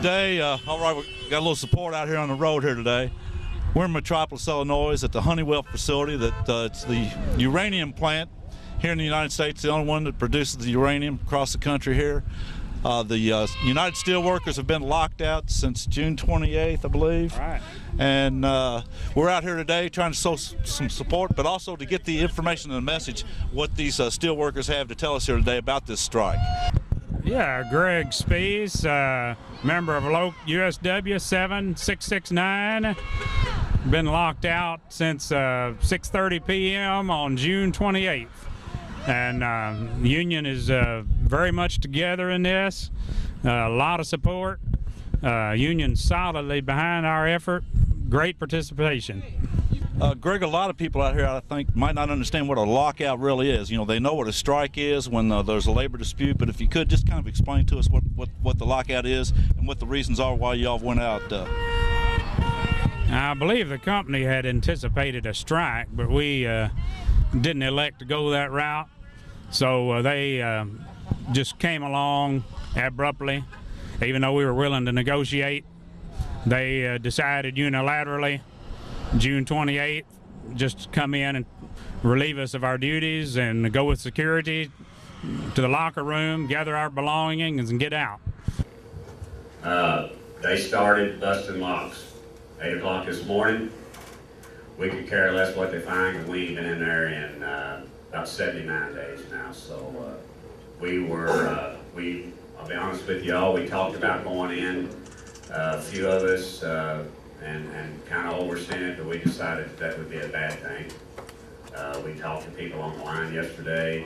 Today, all right, we got a little support out here on the road here today. We're in Metropolis, Illinois at the Honeywell facility it's the uranium plant here in the United States, the only one that produces the uranium across the country here. The United Steelworkers have been locked out since June 28th, I believe. Right. And we're out here today trying to show some support, but also to get the information and the message what these steelworkers have to tell us here today about this strike. Yeah, Greg Spees, member of USW 7669. Been locked out since 6:30 p.m. on June 28th. And the union is very much together in this. A lot of support. Union solidly behind our effort. Great participation. Greg, a lot of people out here, I think, might not understand what a lockout really is. You know, they know what a strike is when there's a labor dispute, but if you could just kind of explain to us what the lockout is and what the reasons are why y'all went out. I believe the company had anticipated a strike, but we didn't elect to go that route. So they just came along abruptly, even though we were willing to negotiate. They decided unilaterally June 28th just to come in and relieve us of our duties and go with security to the locker room, gather our belongings, and get out. They started busting locks 8 o'clock this morning. We could care less what they find because we ain't been in there in about 79 days now. So I'll be honest with y'all, we talked about going in, a few of us, and kind of overseeing it, but we decided that would be a bad thing. We talked to people on the line yesterday,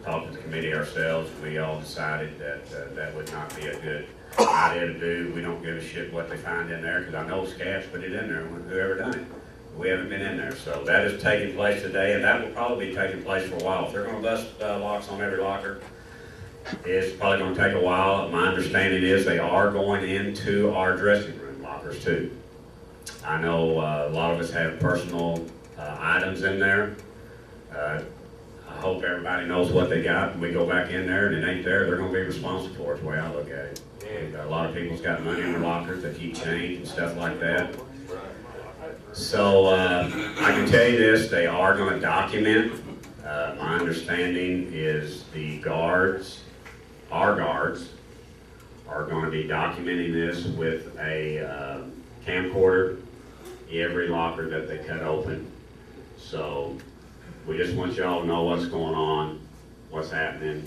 talked to the committee ourselves. We all decided that that would not be a good idea to do. We don't give a shit what they find in there because I know scabs put it in there, whoever done it. We haven't been in there. So that is taking place today, and that will probably be taking place for a while. If they're going to bust locks on every locker, it's probably going to take a while. My understanding is they are going into our dressing room lockers too. I know a lot of us have personal items in there. I hope everybody knows what they got. When we go back in there and it ain't there, they're going to be responsible for it, the way I look at it. A lot of people's got money in their lockers that keep change and stuff like that. So I can tell you this, they are going to document. My understanding is the guards, our guards, are going to be documenting this with a camcorder, every locker that they cut open. So we just want y'all to know what's going on, what's happening.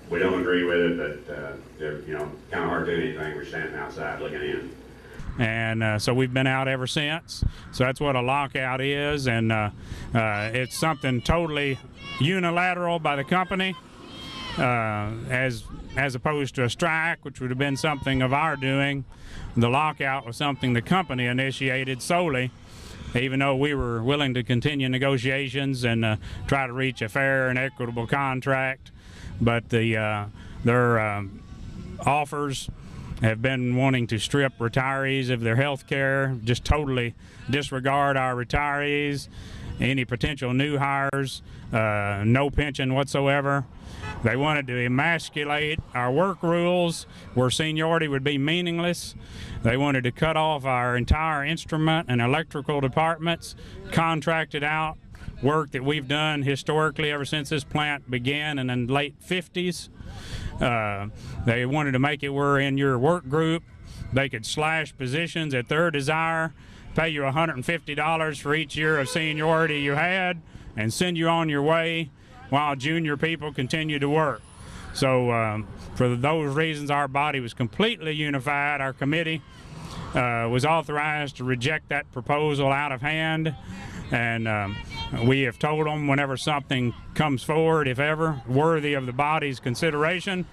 We don't agree with it, but they're, kind of hard to do anything. We're standing outside looking in. And so we've been out ever since. So that's what a lockout is, and it's something totally unilateral by the company, as opposed to a strike, which would have been something of our doing. The lockout was something the company initiated solely, even though we were willing to continue negotiations and try to reach a fair and equitable contract. But their offers have been wanting to strip retirees of their health care, just totally disregard our retirees, any potential new hires, no pension whatsoever. They wanted to emasculate our work rules where seniority would be meaningless. They wanted to cut off our entire instrument and electrical departments, contracted out work that we've done historically ever since this plant began in the late 50s. They wanted to make it where in your work group they could slash positions at their desire, pay you $150 for each year of seniority you had, and send you on your way while junior people continue to work. So for those reasons, our body was completely unified. Our committee was authorized to reject that proposal out of hand, and we have told them whenever something comes forward, if ever, worthy of the body's consideration,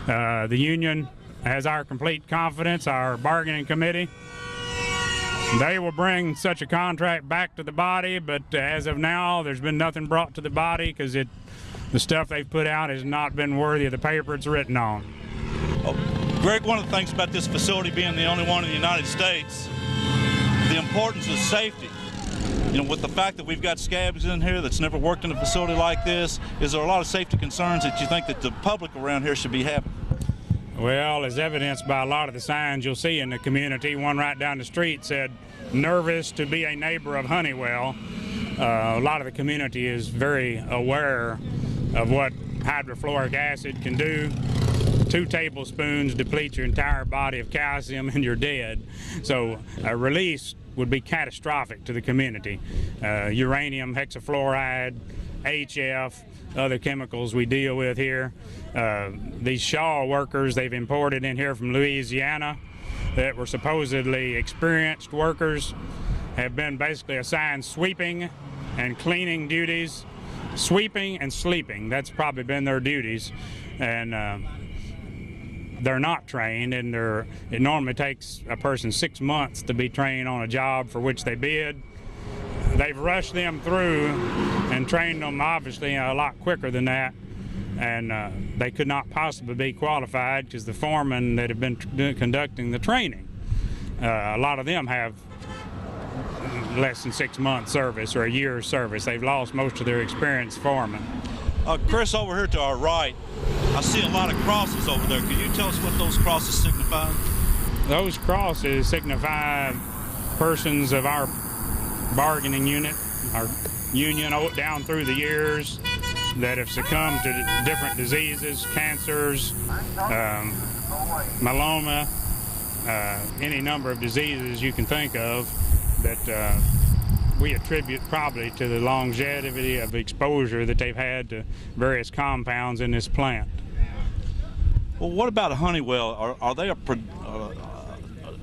the union has our complete confidence, our bargaining committee. They will bring such a contract back to the body, but as of now, there's been nothing brought to the body because the stuff they've put out has not been worthy of the paper it's written on. Greg, one of the things about this facility being the only one in the United States, the importance of safety. With the fact that we've got scabs in here that's never worked in a facility like this, is there a lot of safety concerns that you think that the public around here should be having? Well, as evidenced by a lot of the signs you'll see in the community, one right down the street said, "Nervous to be a neighbor of Honeywell." A lot of the community is very aware of what hydrofluoric acid can do. 2 tablespoons deplete your entire body of calcium and you're dead. So a release would be catastrophic to the community. Uranium, hexafluoride, HF, other chemicals we deal with here. These Shaw workers they've imported in here from Louisiana that were supposedly experienced workers have been basically assigned sweeping and cleaning duties. Sweeping and sleeping, that's probably been their duties. And they're not trained, and it normally takes a person 6 months to be trained on a job for which they bid. They've rushed them through and trained them obviously a lot quicker than that, and they could not possibly be qualified because the foremen that have been conducting the training, a lot of them have less than 6 months service or a year's service. They've lost most of their experienced foremen. Chris, over here to our right, I see a lot of crosses over there. Can you tell us what those crosses signify? Those crosses signify persons of our bargaining unit, our union down through the years, that have succumbed to different diseases, cancers, myeloma, any number of diseases you can think of that we attribute probably to the longevity of exposure that they've had to various compounds in this plant. Well, what about Honeywell?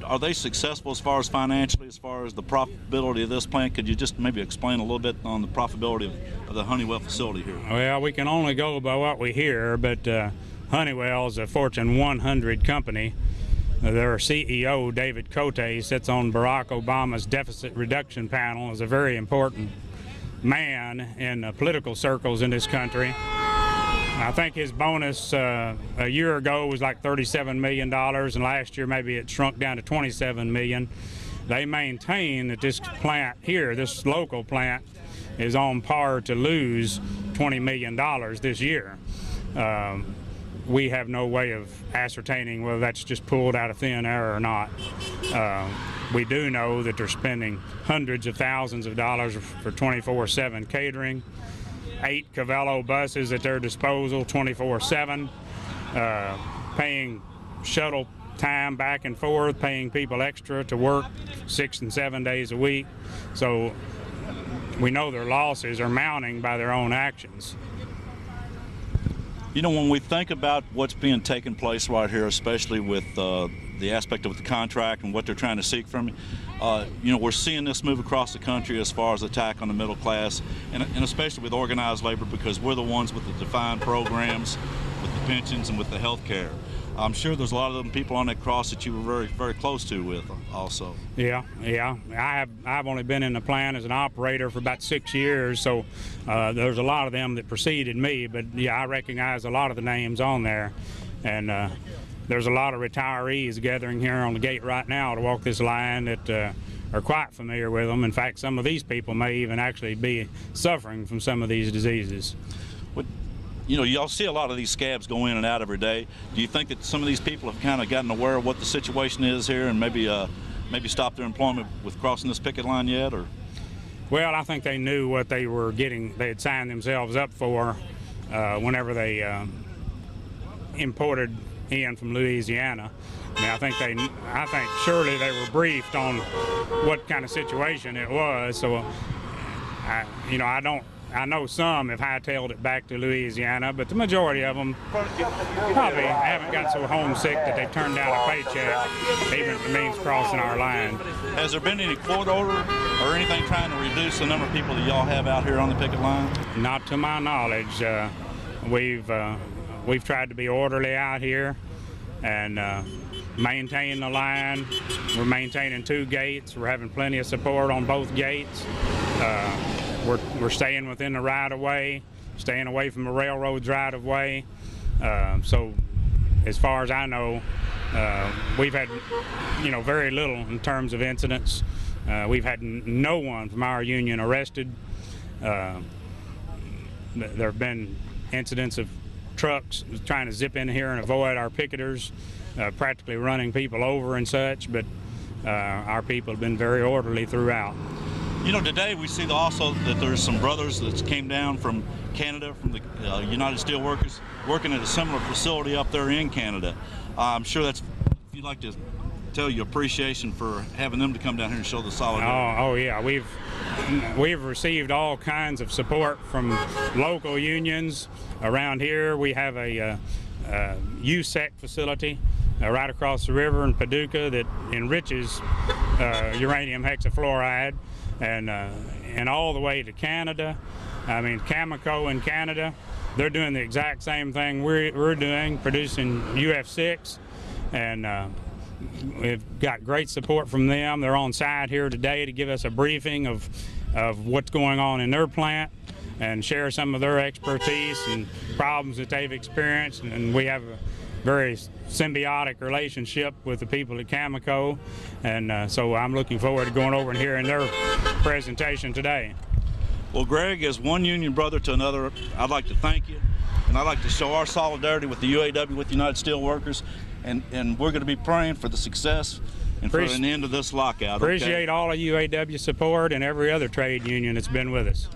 Are they successful as far as financially, as far as the profitability of this plant? Could you just maybe explain a little bit on the profitability of the Honeywell facility here? Well, we can only go by what we hear, but Honeywell is a Fortune 100 company. Their CEO, David Cote, sits on Barack Obama's deficit reduction panel, is a very important man in political circles in this country. I think his bonus a year ago was like $37 million, and last year maybe it shrunk down to $27 million. They maintain that this plant here, this local plant, is on par to lose $20 million this year. We have no way of ascertaining whether that's just pulled out of thin air or not. We do know that they're spending hundreds of thousands of dollars for 24/7 catering, 8 Cavello buses at their disposal 24/7, paying shuttle time back and forth, paying people extra to work 6 and 7 days a week. So we know their losses are mounting by their own actions. You know, when we think about what's being taken place right here, especially with the aspect of the contract and what they're trying to seek from you, you know, we're seeing this move across the country as far as attack on the middle class, and especially with organized labor, because we're the ones with the defined programs, with the pensions and with the health care. I'm sure there's a lot of them people on that cross that you were very, very close to with also. Yeah. I've only been in the plant as an operator for about 6 years, so there's a lot of them that preceded me, but yeah, I recognize a lot of the names on there. And there's a lot of retirees gathering here on the gate right now to walk this line that are quite familiar with them. In fact, some of these people may even actually be suffering from some of these diseases. You know, y'all see a lot of these scabs go in and out every day. Do you think that some of these people have kind of gotten aware of what the situation is here and maybe stopped their employment with crossing this picket line yet? Or? Well, I think they knew what they were getting. They had signed themselves up for whenever they imported in from Louisiana. I mean, I think surely they were briefed on what kind of situation it was. So, I know some have hightailed it back to Louisiana, but the majority of them probably haven't got so homesick that they've turned down a paycheck, even if it means crossing our line. Has there been any court order or anything trying to reduce the number of people that y'all have out here on the picket line? Not to my knowledge. We've tried to be orderly out here and maintain the line. We're maintaining 2 gates. We're having plenty of support on both gates. We're staying within the right-of-way, staying away from the railroad's right-of-way. So as far as I know, we've had, very little in terms of incidents. We've had no one from our union arrested. There have been incidents of trucks trying to zip in here and avoid our picketers, practically running people over and such, but our people have been very orderly throughout. You know, today we see also that there's some brothers that came down from Canada, from the United Steelworkers, working at a similar facility up there in Canada. I'm sure that's, if you'd like to tell your appreciation for having them to come down here and show the solidarity. Oh yeah, we've received all kinds of support from local unions around here. We have a USEC facility right across the river in Paducah that enriches uranium hexafluoride, and all the way to Canada. I mean, Cameco in Canada, they're doing the exact same thing we're doing, producing UF6, and we've got great support from them. They're on site here today to give us a briefing of what's going on in their plant and share some of their expertise and problems that they've experienced. And we have a very symbiotic relationship with the people at Cameco, and so I'm looking forward to going over and hearing their presentation today. Well, Greg, as one union brother to another, I'd like to thank you, and I'd like to show our solidarity with the UAW, with the United Steelworkers, and we're going to be praying for the success and for an end of this lockout. Appreciate all of UAW support and every other trade union that's been with us.